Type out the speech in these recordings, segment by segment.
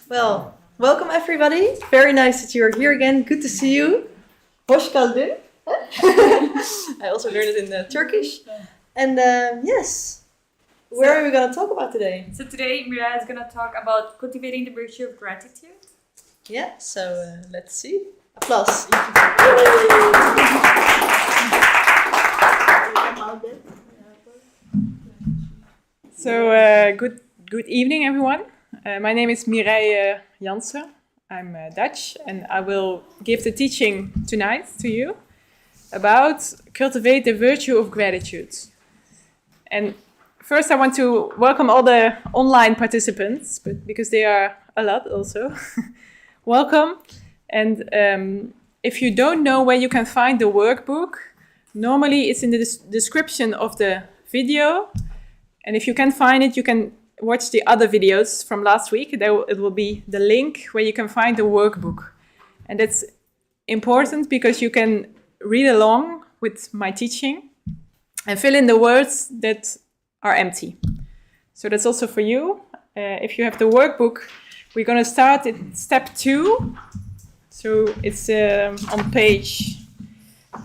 Well, welcome everybody. Very nice that you're here again. Good to see you. Hoş geldin. I also learned it in Turkish. And yes, where are we going to talk about today? So today Mira is going to talk about cultivating the virtue of gratitude. Yeah, so let's see. Applause. So good evening, everyone. My name is Mireille Jansen. I'm Dutch, and I will give the teaching tonight to you about cultivate the virtue of gratitude. And first, I want to welcome all the online participants, but because they are a lot also. Welcome. And if you don't know where you can find the workbook, normally it's in the description of the video. And if you can find it, you can watch the other videos from last week. It will be the link where you can find the workbook. And that's important because you can read along with my teaching and fill in the words that are empty. So that's also for you. If you have the workbook, we're going to start at step 2. So it's on page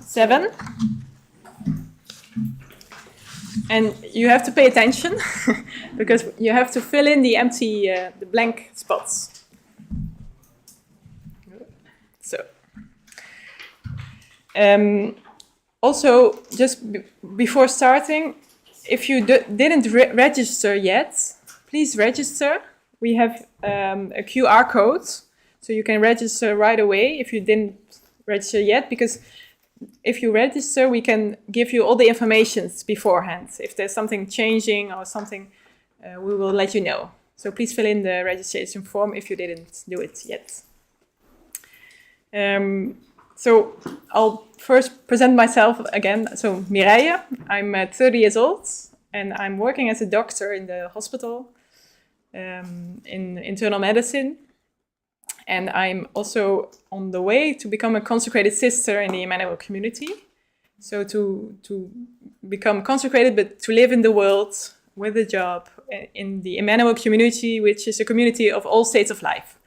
7. And you have to pay attention because you have to fill in the empty, the blank spots. So, also, just before starting, if you didn't register yet, please register. We have a QR code, so you can register right away if you didn't register yet, because if you register, we can give you all the information beforehand. If there's something changing or something, we will let you know. So please fill in the registration form if you didn't do it yet. So I'll first present myself again. So Mireille, I'm 30 years old and I'm working as a doctor in the hospital in internal medicine. And I'm also on the way to become a consecrated sister in the Emmanuel community. So to become consecrated, but to live in the world with a job in the Emmanuel community, which is a community of all states of life.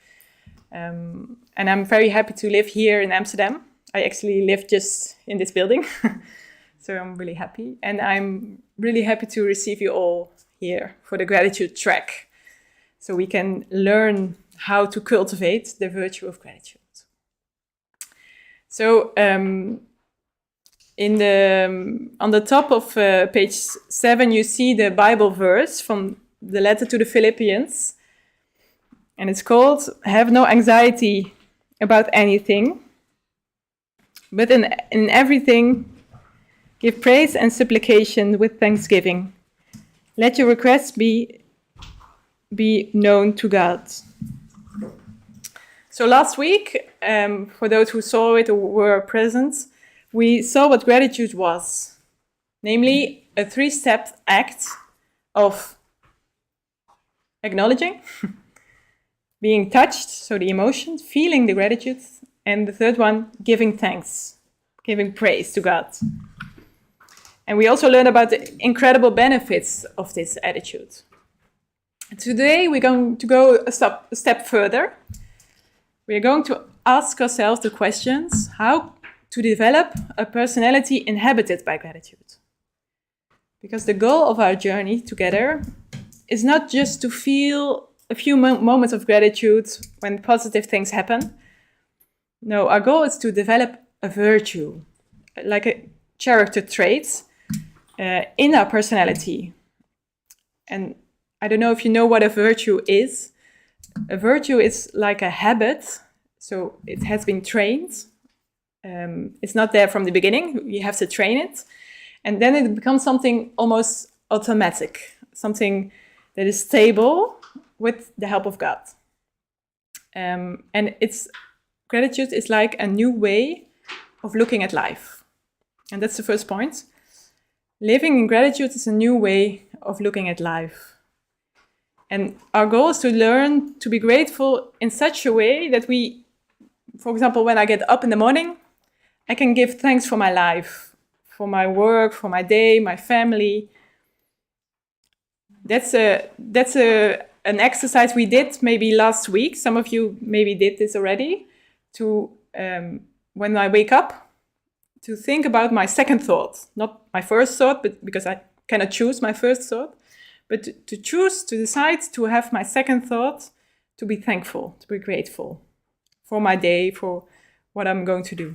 And I'm very happy to live here in Amsterdam. I actually live just in this building. So I'm really happy. And I'm really happy to receive you all here for the gratitude track. So we can learn how to cultivate the virtue of gratitude. So on the top of page 7, you see the Bible verse from the letter to the Philippians. And it's called, "Have no anxiety about anything, but in everything, give praise and supplication with thanksgiving. Let your requests be known to God." So last week, for those who saw it or were present, we saw what gratitude was, namely a 3-step act of acknowledging, being touched, so the emotion, feeling the gratitude, and the third one, giving thanks, giving praise to God. And we also learned about the incredible benefits of this attitude. Today, we're going to go a step further. We're going to ask ourselves the questions, how to develop a personality inhabited by gratitude. Because the goal of our journey together is not just to feel a few moments of gratitude when positive things happen. No, our goal is to develop a virtue, like a character trait in our personality. And I don't know if you know what a virtue is. A virtue is like a habit, so it has been trained. It's not there from the beginning, you have to train it. And then it becomes something almost automatic, something that is stable with the help of God. And gratitude is like a new way of looking at life. And that's the first point. Living in gratitude is a new way of looking at life. And our goal is to learn to be grateful in such a way that we, for example, when I get up in the morning, I can give thanks for my life, for my work, for my day, my family. That's an exercise we did maybe last week. Some of you maybe did this already. To when I wake up, to think about my second thought, not my first thought, but because I cannot choose my first thought, but to choose, to decide to have my second thought, to be thankful, to be grateful for my day, for what I'm going to do.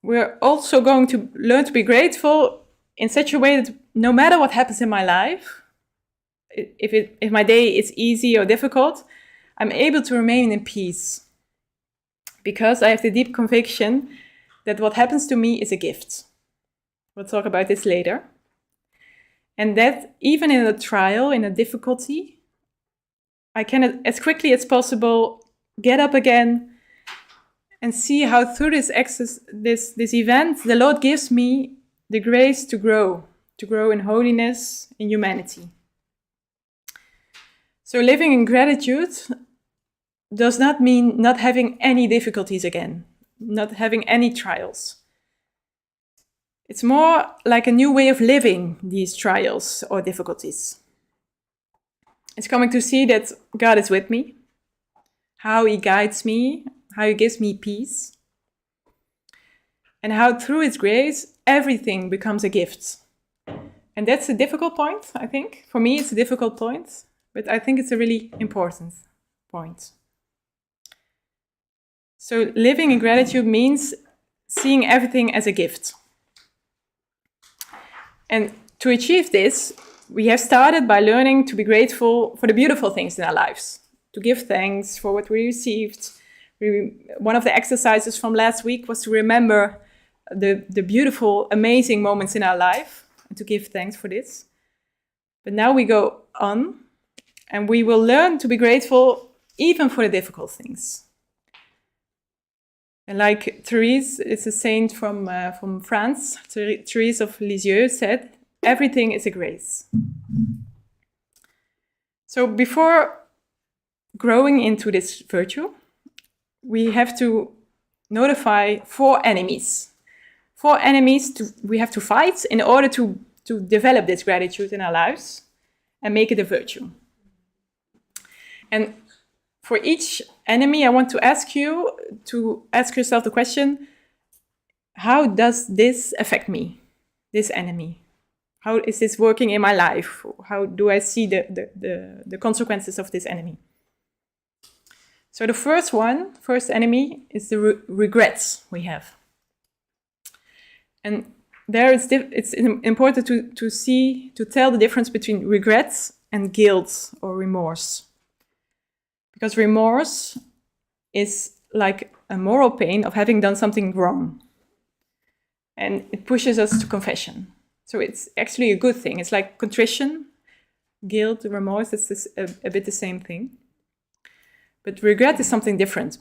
We're also going to learn to be grateful in such a way that no matter what happens in my life, if my day is easy or difficult, I'm able to remain in peace. Because I have the deep conviction that what happens to me is a gift. We'll talk about this later. And that even in a trial, in a difficulty, I can, as quickly as possible, get up again and see how through this event, the Lord gives me the grace to grow in holiness, in humanity. So living in gratitude does not mean not having any difficulties again, not having any trials. It's more like a new way of living these trials or difficulties. It's coming to see that God is with me, how He guides me, how He gives me peace, and how through His grace, everything becomes a gift. And that's a difficult point, I think. For me, it's a difficult point, but I think it's a really important point. So living in gratitude means seeing everything as a gift. And to achieve this, we have started by learning to be grateful for the beautiful things in our lives, to give thanks for what we received. One of the exercises from last week was to remember the beautiful, amazing moments in our life and to give thanks for this. But now we go on and we will learn to be grateful even for the difficult things. And like Therese, it's a saint from France, Therese of Lisieux said, everything is a grace. So before growing into this virtue, we have to notify 4 enemies. 4 enemies we have to fight in order to develop this gratitude in our lives and make it a virtue. And for each enemy, I want to ask you to ask yourself the question, how does this affect me, this enemy? How is this working in my life? How do I see the consequences of this enemy? So the first enemy is the regrets we have. And there it's important to tell the difference between regrets and guilt or remorse. Because remorse is like a moral pain of having done something wrong. And it pushes us to confession. So it's actually a good thing. It's like contrition, guilt, remorse, it's a bit the same thing. But regret is something different.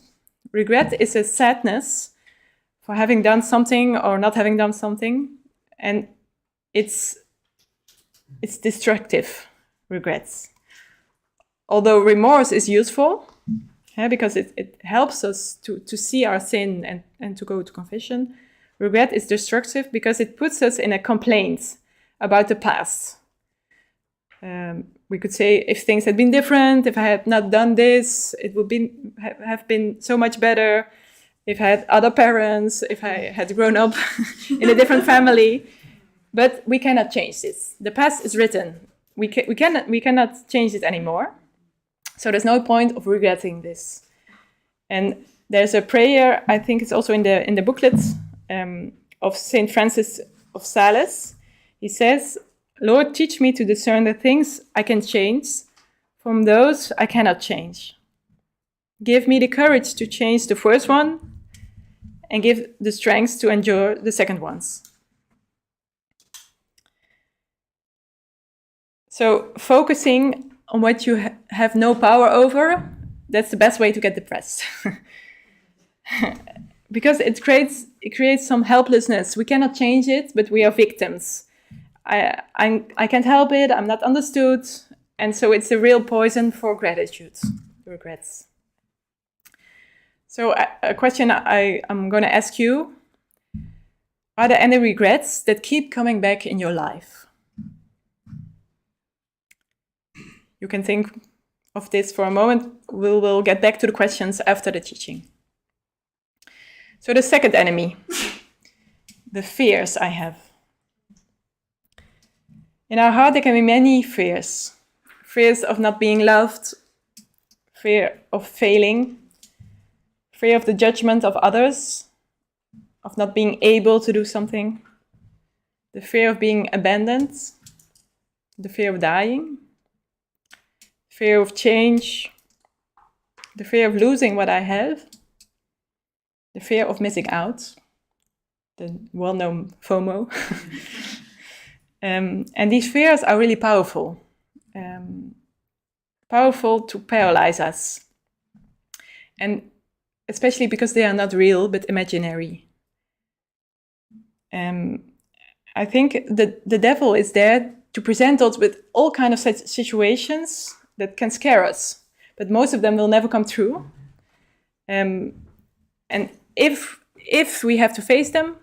Regret is a sadness for having done something or not having done something. And it's destructive, regrets. Although remorse is useful, because it helps us to see our sin and to go to confession, regret is destructive because it puts us in a complaint about the past. We could say, if things had been different, if I had not done this, it would have been so much better. If I had other parents, if I had grown up in a different family. But we cannot change this. The past is written. We cannot change it anymore. So there's no point of regretting this. And there's a prayer, I think it's also in the booklet of Saint Francis of Sales. He says, Lord, teach me to discern the things I can change from those I cannot change. Give me the courage to change the first one and give the strength to endure the second ones. So focusing on what you have no power over, that's the best way to get depressed. Because it creates some helplessness. We cannot change it, but we are victims. I can't help it, I'm not understood. And so it's a real poison for gratitude, regrets. So a question I'm going to ask you, are there any regrets that keep coming back in your life? You can think of this for a moment. We'll get back to the questions after the teaching. So the second enemy, the fears I have. In our heart there can be many fears. Fears of not being loved, fear of failing, fear of the judgment of others, of not being able to do something, the fear of being abandoned, the fear of dying, fear of change, the fear of losing what I have, the fear of missing out, the well-known FOMO. And these fears are really powerful. Powerful to paralyze us. And especially because they are not real, but imaginary. I think the devil is there to present us with all kinds of such situations that can scare us. But most of them will never come true. And if we have to face them,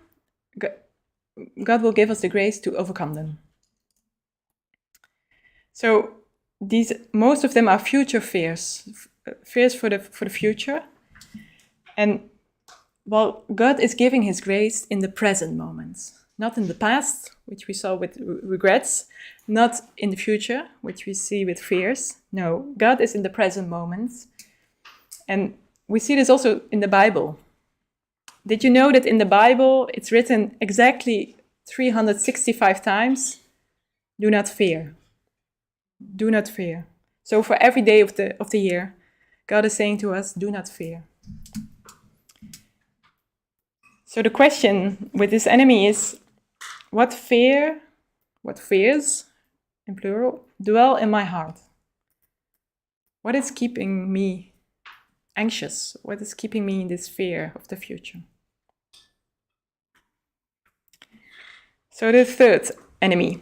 God will give us the grace to overcome them. So most of them are future fears, fears for the future. And well, God is giving his grace in the present moments, not in the past, which we saw with regrets, not in the future, which we see with fears. No, God is in the present moments. And we see this also in the Bible. Did you know that in the Bible it's written exactly 365 times, do not fear. Do not fear. So for every day of the year, God is saying to us, do not fear. So the question with this enemy is, what fears, in plural, dwell in my heart? What is keeping me anxious? What is keeping me in this fear of the future? So the third enemy,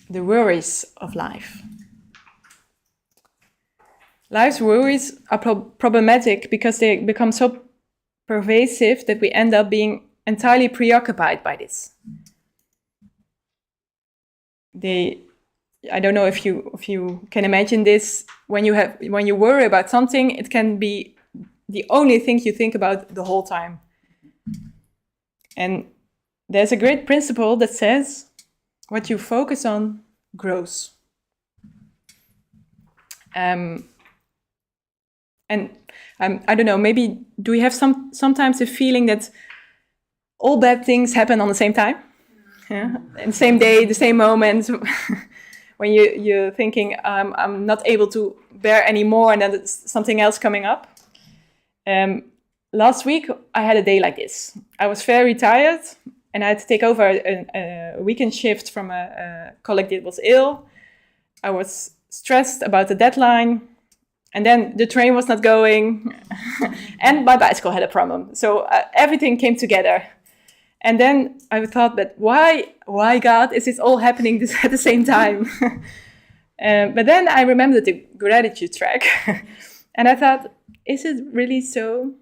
the worries of life. Life's worries are problematic because they become so pervasive that we end up being entirely preoccupied by this. I don't know if you can imagine this. When you worry about something, it can be the only thing you think about the whole time. And there's a great principle that says, what you focus on grows. And I don't know, maybe do we have sometimes a feeling that all bad things happen on the same time? Yeah? In the same day, the same moment, when you're thinking, I'm not able to bear anymore, and then there's something else coming up. Last week, I had a day like this. I was very tired, and I had to take over a weekend shift from a colleague that was ill. I was stressed about the deadline. And then the train was not going, and my bicycle had a problem. So everything came together. And then I thought, but why God, is this all happening at the same time? But then I remembered the gratitude track. And I thought, is it really so?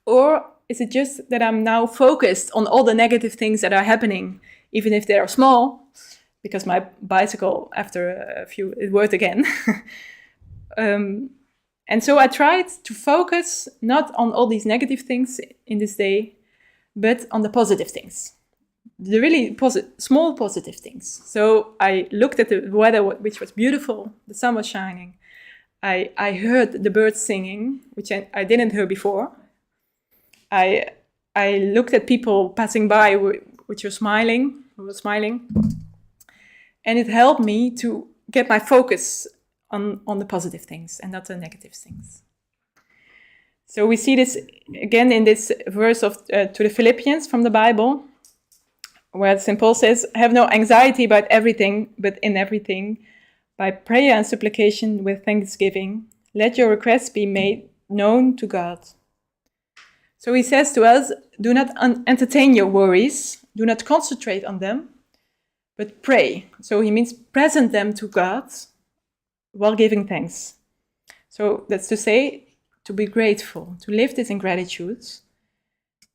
Or is it just that I'm now focused on all the negative things that are happening, even if they are small? Because my bicycle, after a few, it worked again. And so I tried to focus not on all these negative things in this day, but on the positive things, the really small positive things. So I looked at the weather, which was beautiful. The sun was shining. I heard the birds singing, which I didn't hear before. I looked at people passing by, which were smiling, and it helped me to get my focus on the positive things and not the negative things. So we see this again in this verse to the Philippians from the Bible, where St. Paul says, have no anxiety about everything, but in everything, by prayer and supplication with thanksgiving, let your requests be made known to God. So he says to us, do not entertain your worries, do not concentrate on them, but pray. So he means present them to God while giving thanks. So that's to say, to be grateful, to live this in gratitude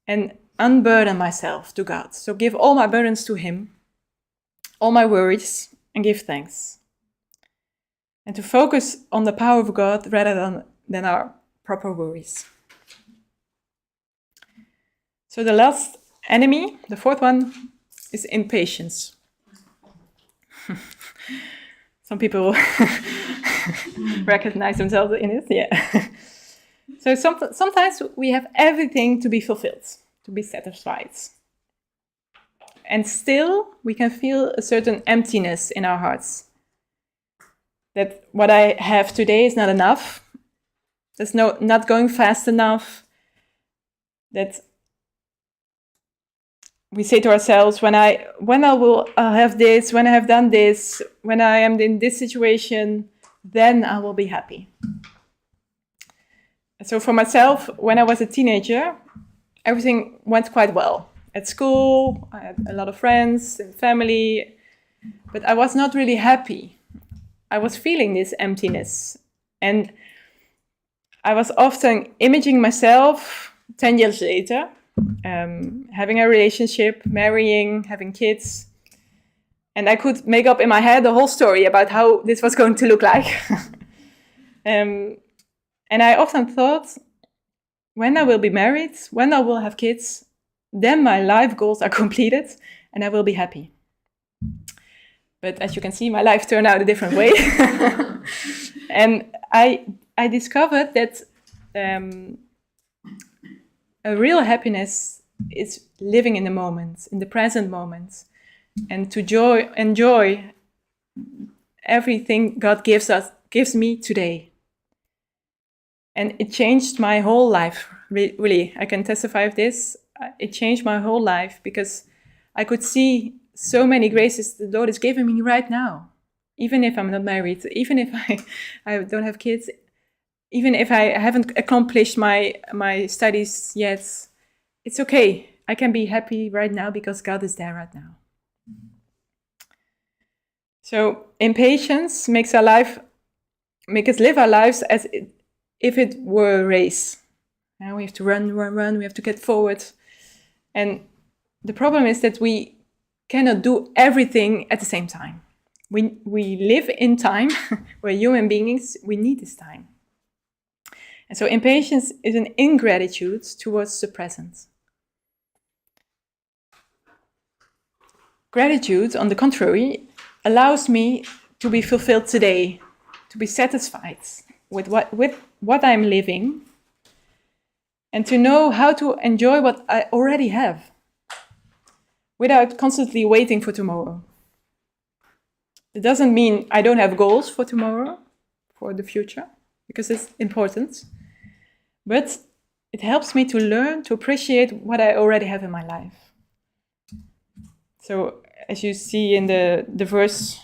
and unburden myself to God. So give all my burdens to him, all my worries, and give thanks. And to focus on the power of God rather than our proper worries. So the last enemy, the fourth one, is impatience. Some people recognize themselves in it, yeah. So sometimes we have everything to be fulfilled, to be satisfied. And still we can feel a certain emptiness in our hearts. That what I have today is not enough. There's not going fast enough. That we say to ourselves, when I will have this, when I have done this, when I am in this situation, then I will be happy. So for myself, when I was a teenager, everything went quite well. At school, I had a lot of friends and family, but I was not really happy. I was feeling this emptiness. And I was often imaging myself 10 years later, having a relationship, marrying, having kids. And I could make up in my head the whole story about how this was going to look like. And I often thought, when I will be married, when I will have kids, then my life goals are completed and I will be happy. But as you can see, my life turned out a different way. And I discovered that a real happiness is living in the moment, in the present moment, and to enjoy everything God gives me today. And it changed my whole life, really. I can testify of this. It changed my whole life because I could see so many graces the Lord is giving me right now. Even if I'm not married, even if I don't have kids, even if I haven't accomplished my studies yet, it's okay. I can be happy right now because God is there right now. So impatience makes us live our lives as if it were a race. Now we have to run, we have to get forward. And the problem is that we cannot do everything at the same time. We live in time, we're human beings, we need this time. And so impatience is an ingratitude towards the present. Gratitude, on the contrary, allows me to be fulfilled today, to be satisfied with what I'm living, and to know how to enjoy what I already have, without constantly waiting for tomorrow. It doesn't mean I don't have goals for tomorrow, for the future, because it's important. But it helps me to learn to appreciate what I already have in my life. So, as you see in the verse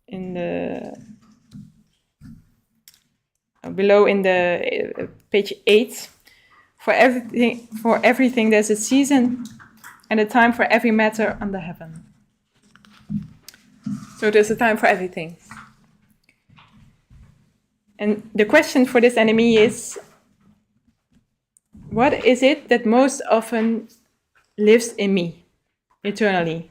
in the below in the page 8, for everything there's a season and a time for every matter under heaven. So there's a time for everything. And the question for this enemy is, what is it that most often lives in me eternally?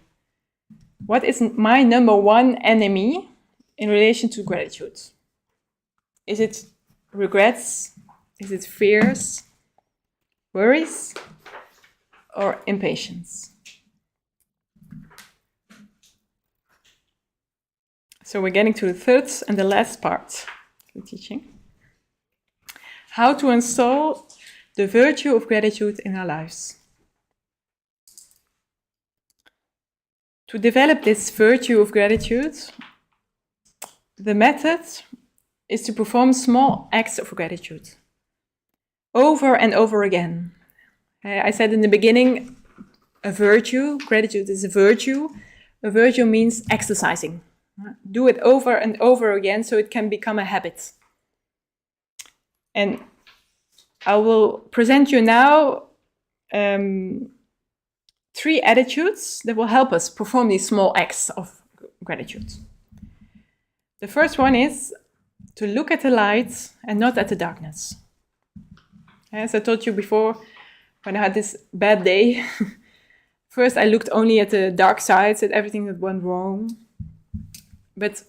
What is my number one enemy in relation to gratitude? Is it regrets? Is it fears? Worries? Or impatience? So we're getting to the third and the last part of the teaching. How to install the virtue of gratitude in our lives. To develop this virtue of gratitude, the method is to perform small acts of gratitude over and over again. I said in the beginning, a virtue, gratitude is a virtue. A virtue means exercising. Do it over and over again so it can become a habit. And I will present you now 3 attitudes that will help us perform these small acts of gratitude. The first one is to look at the light and not at the darkness. As I told you before, when I had this bad day, first I looked only at the dark sides, at everything that went wrong. But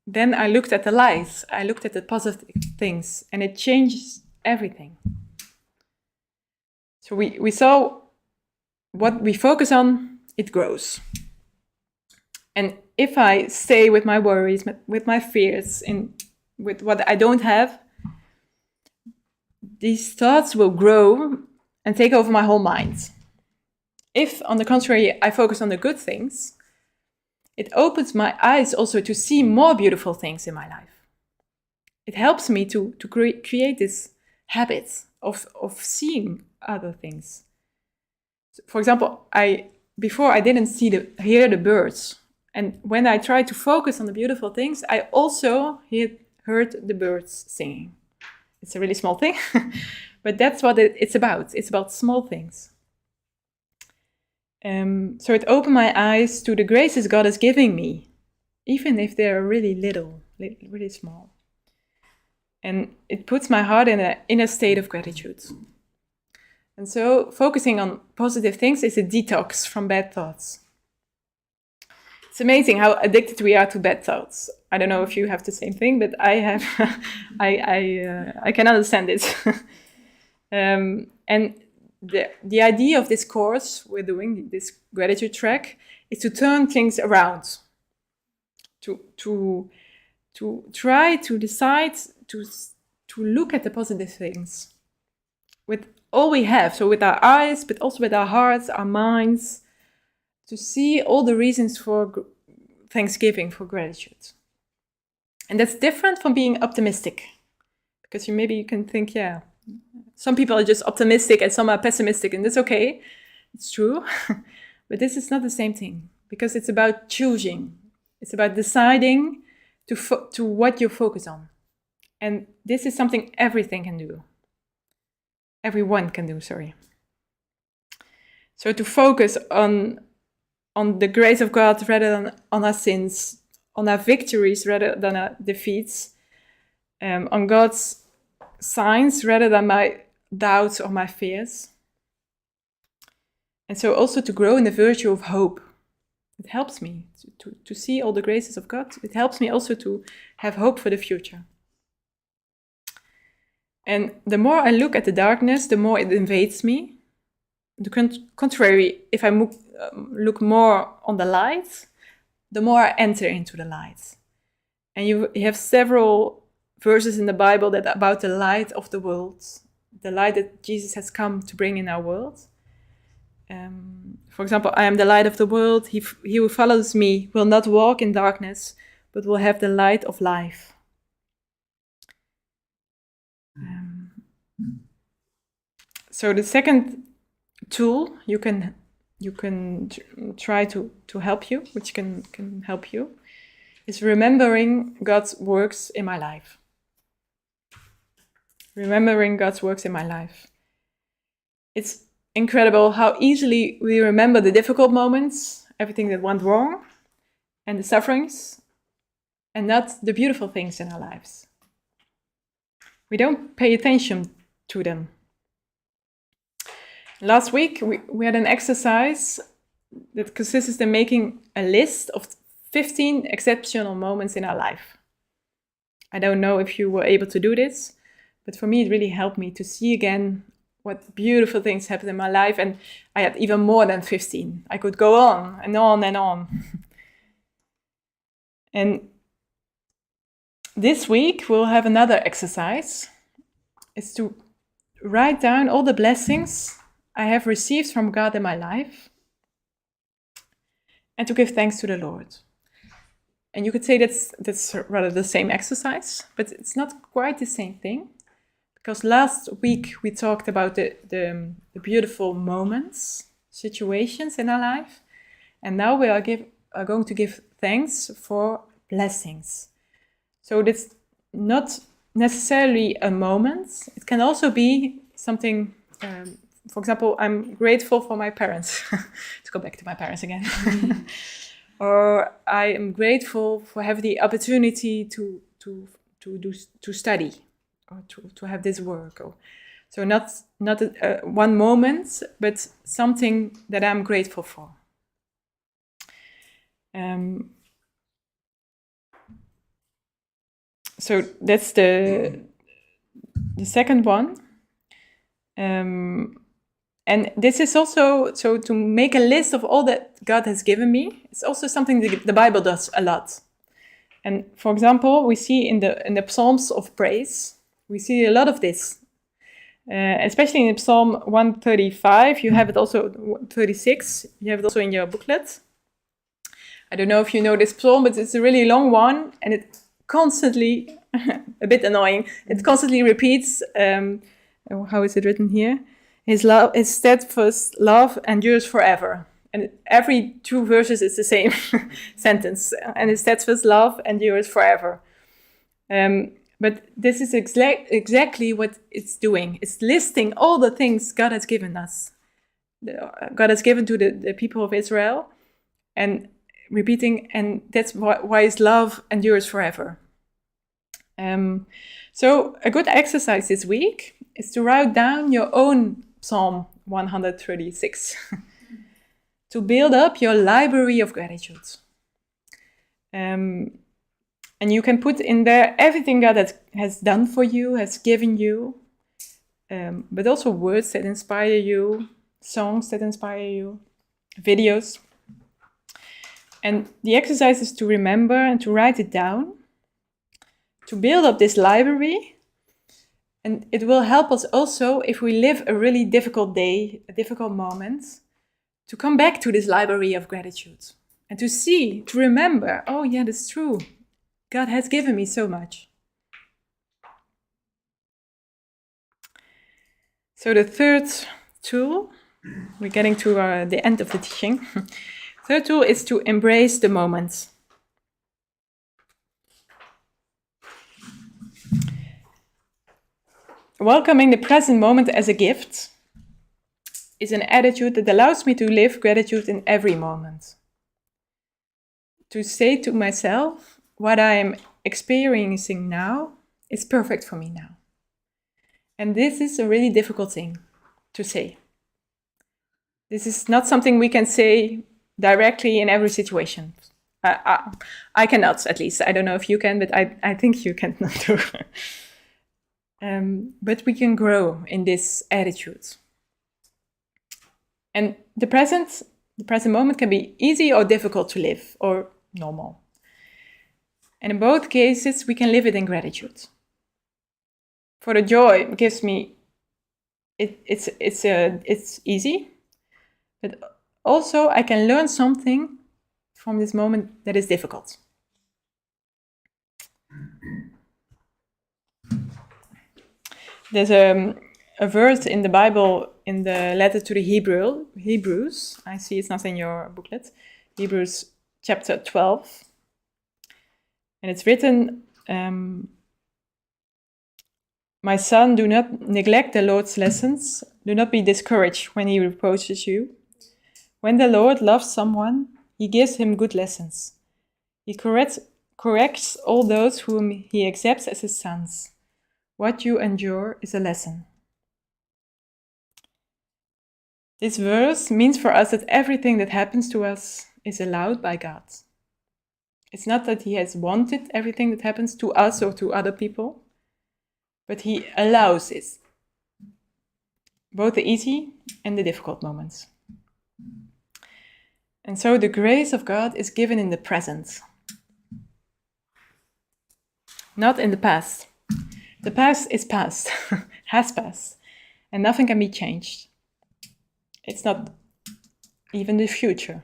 then I looked at the light, I looked at the positive things, and it changes everything. So we saw what we focus on, it grows. And if I stay with my worries, with my fears, with what I don't have, these thoughts will grow and take over my whole mind. If, on the contrary, I focus on the good things, it opens my eyes also to see more beautiful things in my life. It helps me to create this habit of seeing other things. For example, before I didn't hear the birds. And when I tried to focus on the beautiful things, I also heard the birds singing. It's a really small thing, but that's what it's about. It's about small things. So it opened my eyes to the graces God is giving me, even if they're really little, really small. And it puts my heart in a state of gratitude. And so focusing on positive things is a detox from bad thoughts. It's amazing how addicted we are to bad thoughts. I don't know if you have the same thing, but I have. I can understand it. And the idea of this course we're doing, this gratitude track, is to turn things around. To try to decide to look at the positive things with all we have. So with our eyes, but also with our hearts, our minds. To see all the reasons for thanksgiving, for gratitude. And that's different from being optimistic. Because maybe you can think, yeah, some people are just optimistic and some are pessimistic, and that's okay. It's true. But this is not the same thing. Because it's about choosing. It's about deciding to what you focus on. And this is something everything can do. Everyone can do, sorry. So to focus on the grace of God rather than on our sins, on our victories rather than our defeats, on God's signs rather than my doubts or my fears. And so also to grow in the virtue of hope. It helps me to see all the graces of God. It helps me also to have hope for the future. And the more I look at the darkness, the more it invades me. On the contrary, if I look more on the light, the more I enter into the light. And you have several verses in the Bible that are about the light of the world, the light that Jesus has come to bring in our world. For example, I am the light of the world. He who follows me will not walk in darkness, but will have the light of life. So the second tool you can try to help you, which can help you, is remembering God's works in my life. Remembering God's works in my life. It's incredible how easily we remember the difficult moments, everything that went wrong, and the sufferings, and not the beautiful things in our lives. We don't pay attention to them. Last week, we had an exercise that consisted in making a list of 15 exceptional moments in our life. I don't know if you were able to do this, but for me, it really helped me to see again what beautiful things happened in my life. And I had even more than 15. I could go on and on and on. And this week, we'll have another exercise. It's to write down all the blessings I have received from God in my life, and to give thanks to the Lord. And you could say that's rather the same exercise, but it's not quite the same thing, because last week we talked about the beautiful moments, situations in our life, and now we are going to give thanks for blessings. So it's not necessarily a moment. It can also be something. For example, I'm grateful for my parents. To go back to my parents again. or I am grateful for having the opportunity to study, or to have this work. Or, so not one moment, but something that I'm grateful for. So that's the second one. And this is also, so to make a list of all that God has given me, it's also something that the Bible does a lot. And for example, we see in the Psalms of praise, we see a lot of this. Especially in Psalm 135, you have it also, 36, you have it also in your booklet. I don't know if you know this psalm, but it's a really long one, and it constantly, a bit annoying, it constantly repeats, how is it written here? His steadfast love endures forever. And every 2 verses is the same sentence. And his steadfast love endures forever. But this is exactly what it's doing. It's listing all the things God has given us. God has given to the people of Israel. And repeating, and that's why his love endures forever. So a good exercise this week is to write down your own Psalm 136 to build up your library of gratitude. And you can put in there everything God has done for you, has given you, but also words that inspire you, songs that inspire you, videos. And the exercise is to remember and to write it down, to build up this library. And it will help us also, if we live a really difficult day, a difficult moment, to come back to this library of gratitude and to remember, oh yeah, that's true. God has given me so much. So the third tool, we're getting to the end of the teaching. Third tool is to embrace the moment. Welcoming the present moment as a gift is an attitude that allows me to live gratitude in every moment. To say to myself, what I am experiencing now is perfect for me now. And this is a really difficult thing to say. This is not something we can say directly in every situation. I cannot, at least. I don't know if you can, but I think you can too. But we can grow in this attitude. And the present moment can be easy or difficult to live, or normal. And in both cases, we can live it in gratitude. For the joy, it gives me, it's easy, but also I can learn something from this moment that is difficult. There's a verse in the Bible, in the letter to the Hebrews. I see it's not in your booklet. Hebrews chapter 12. And it's written, my son, do not neglect the Lord's lessons. Do not be discouraged when he reproaches you. When the Lord loves someone, he gives him good lessons. He corrects all those whom he accepts as his sons. What you endure is a lesson. This verse means for us that everything that happens to us is allowed by God. It's not that he has wanted everything that happens to us or to other people, but he allows it. Both the easy and the difficult moments. And so the grace of God is given in the present, not in the past. The past is past, has passed, and nothing can be changed. It's not even the future.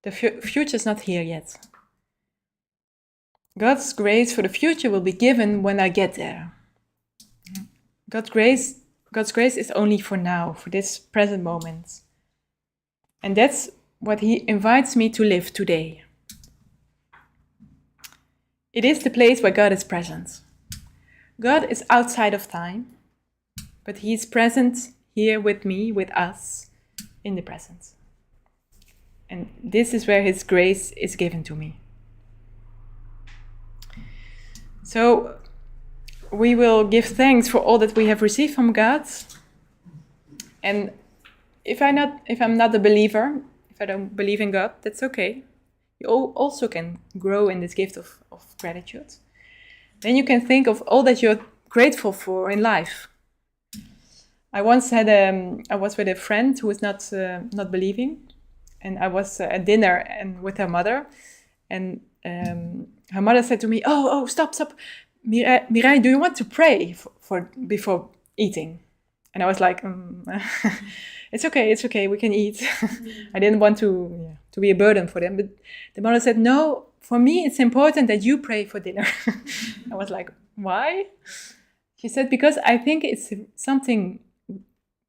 The future is not here yet. God's grace for the future will be given when I get there. God's grace is only for now, for this present moment. And that's what he invites me to live today. It is the place where God is present. God is outside of time, but he is present here with me, with us, in the present. And this is where His grace is given to me. So we will give thanks for all that we have received from God. And if I'm not a believer, if I don't believe in God, that's okay. You also can grow in this gift of gratitude. Then you can think of all that you're grateful for in life. I once I was with a friend who was not believing, and I was at dinner and with her mother, and her mother said to me, "Oh, stop, Mirai, do you want to pray for before eating?" And I was like, "It's okay, we can eat." I didn't want to be a burden for them, but the mother said, "No, for me it's important that you pray for dinner." I was like, "Why?" She said, "Because I think it's something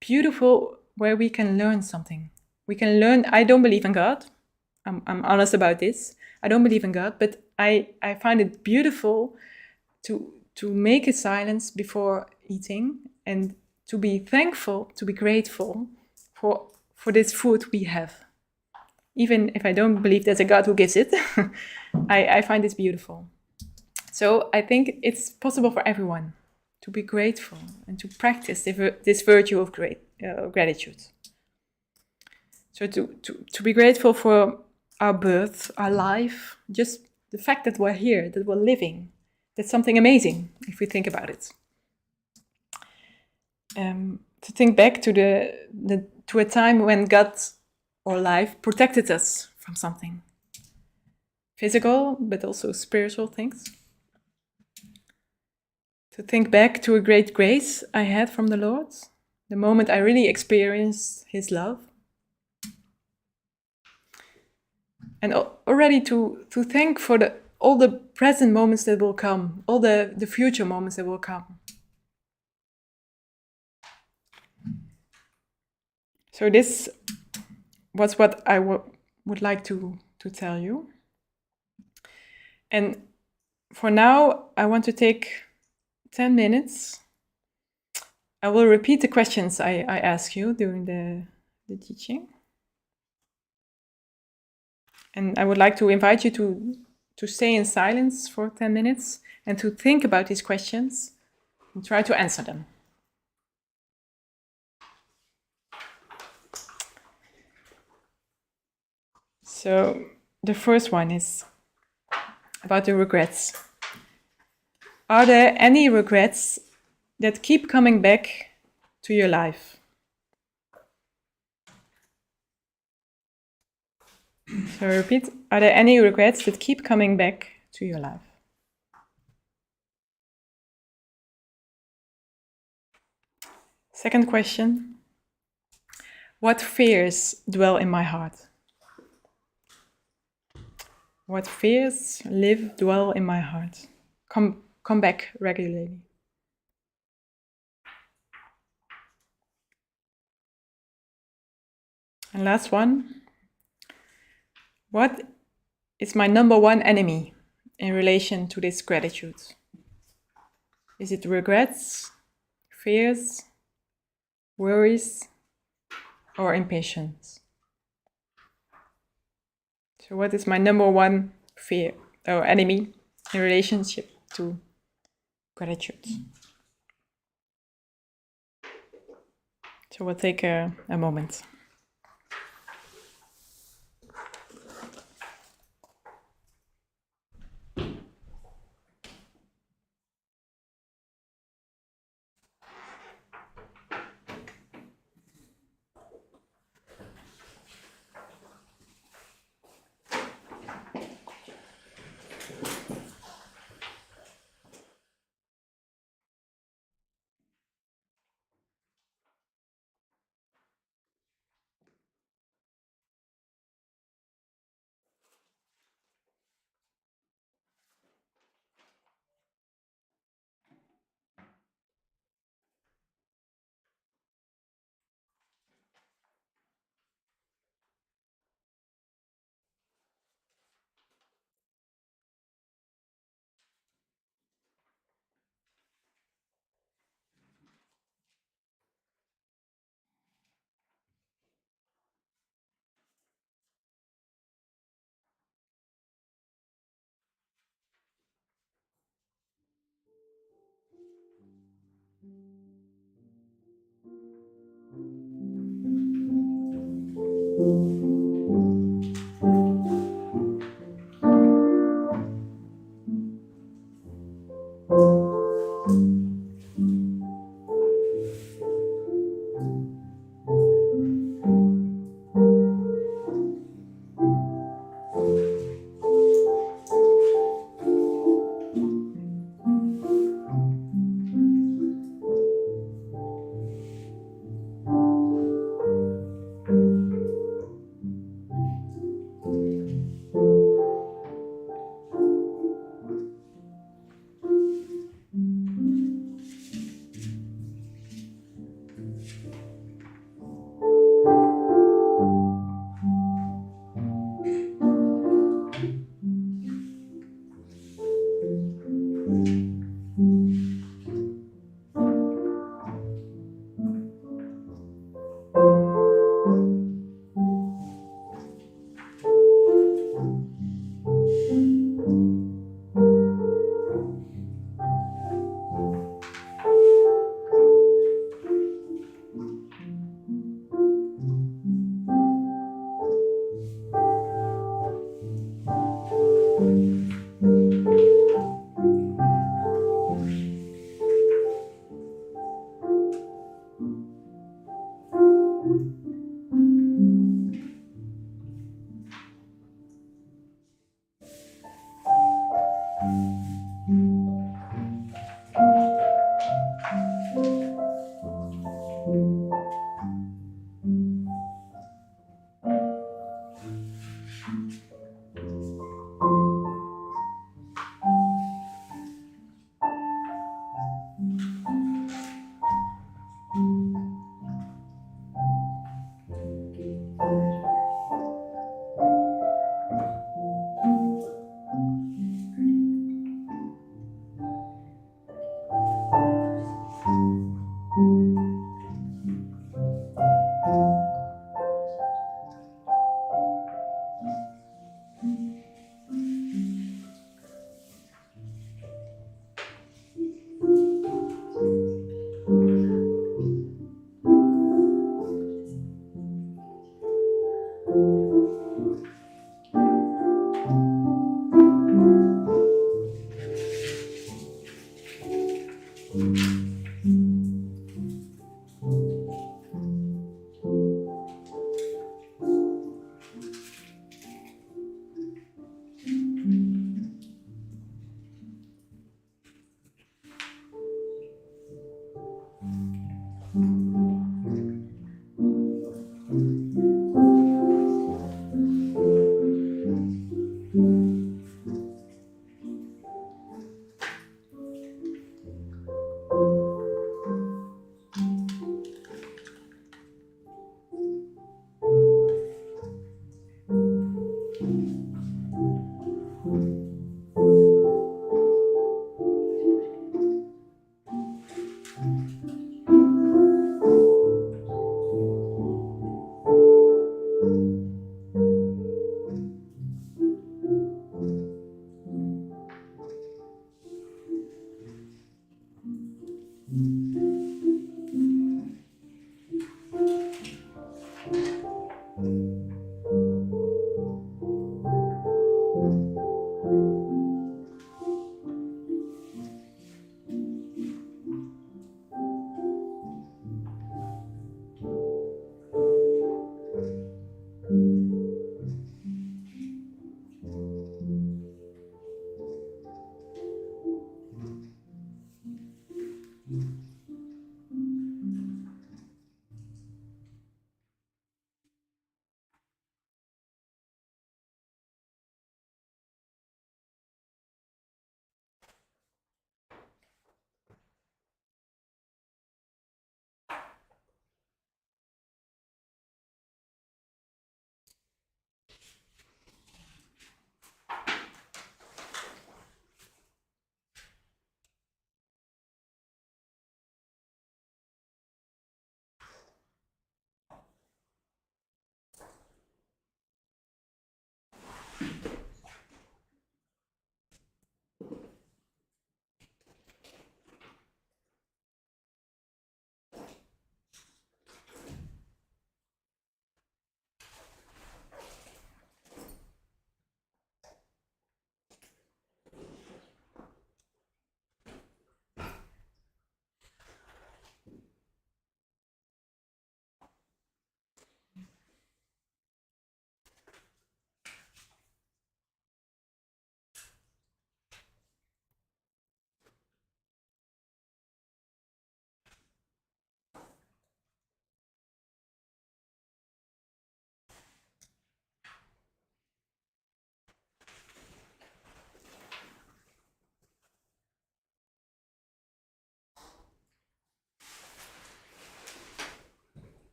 beautiful where we can learn something. We can learn. I don't believe in God. I'm honest about this. I don't believe in God, but I find it beautiful to make a silence before eating and to be thankful, to be grateful for this food we have. Even if I don't believe there's a God who gives it, I find this beautiful. So I think it's possible for everyone to be grateful and to practice this virtue of gratitude. So to be grateful for our birth, our life, just the fact that we're here, that we're living, that's something amazing if we think about it. To think back to a time when God or life protected us from something physical, but also spiritual things. To think back to a great grace I had from the Lord, the moment I really experienced His love. And already to thank for all the present moments that will come, all the future moments that will come. So this was what I would like to tell you. And for now, I want to take 10 minutes. I will repeat the questions I asked you during the teaching. And I would like to invite you to stay in silence for 10 minutes and to think about these questions and try to answer them. So the first one is about the regrets. Are there any regrets that keep coming back to your life? So I repeat, are there any regrets that keep coming back to your life? Second question, what fears dwell in my heart? What fears dwell in my heart? Come back regularly. And last one, what is my number one enemy in relation to this gratitude? Is it regrets, fears, worries, or impatience? So what is my number one fear or enemy in relationship to gratitude? So we'll take a moment.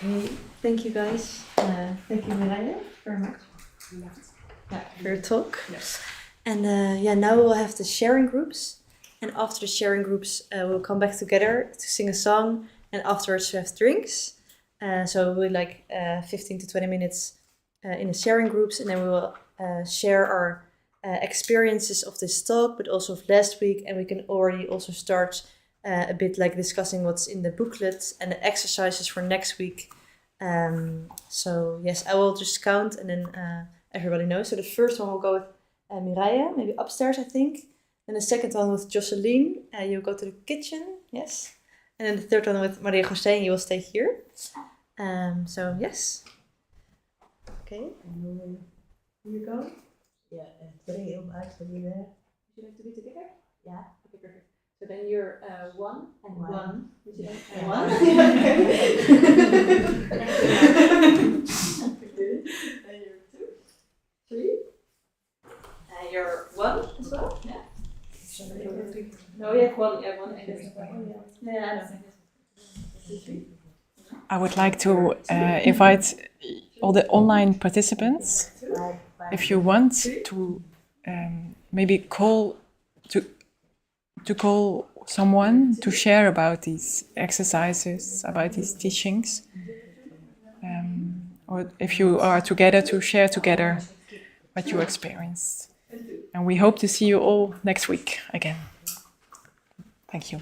Okay, thank you guys. Thank you, Mireille, very much. Yeah, for your talk. Yes. And now we'll have the sharing groups. And after the sharing groups, we'll come back together to sing a song. And afterwards, we have drinks. So we'll like 15 to 20 minutes in the sharing groups. And then we will share our experiences of this talk, but also of last week. And we can already also start a bit like discussing what's in the booklet and the exercises for next week. So yes, I will just count and then everybody knows. So the first one will go with Mireille, maybe upstairs, I think. Then the second one with Jocelyn, you'll go to the kitchen, yes. And then the third one with Maria José, you will stay here. So yes. Okay. And Here you go. ja, 2 om uit van jullie. Would you like to be together? Ja. Okay, perfect. So then you're 1 and 1. One. Would you like Yeah. 1? Okay. And you're 2, 3. And you're 1 as well? Yeah. No, you have 1. Yeah, 1 and this one. Yeah, I know. I would like to invite all the online participants, if you want, to maybe call someone to share about these exercises, about these teachings, or if you are together, to share together what you experienced. And we hope to see you all next week again. Thank you.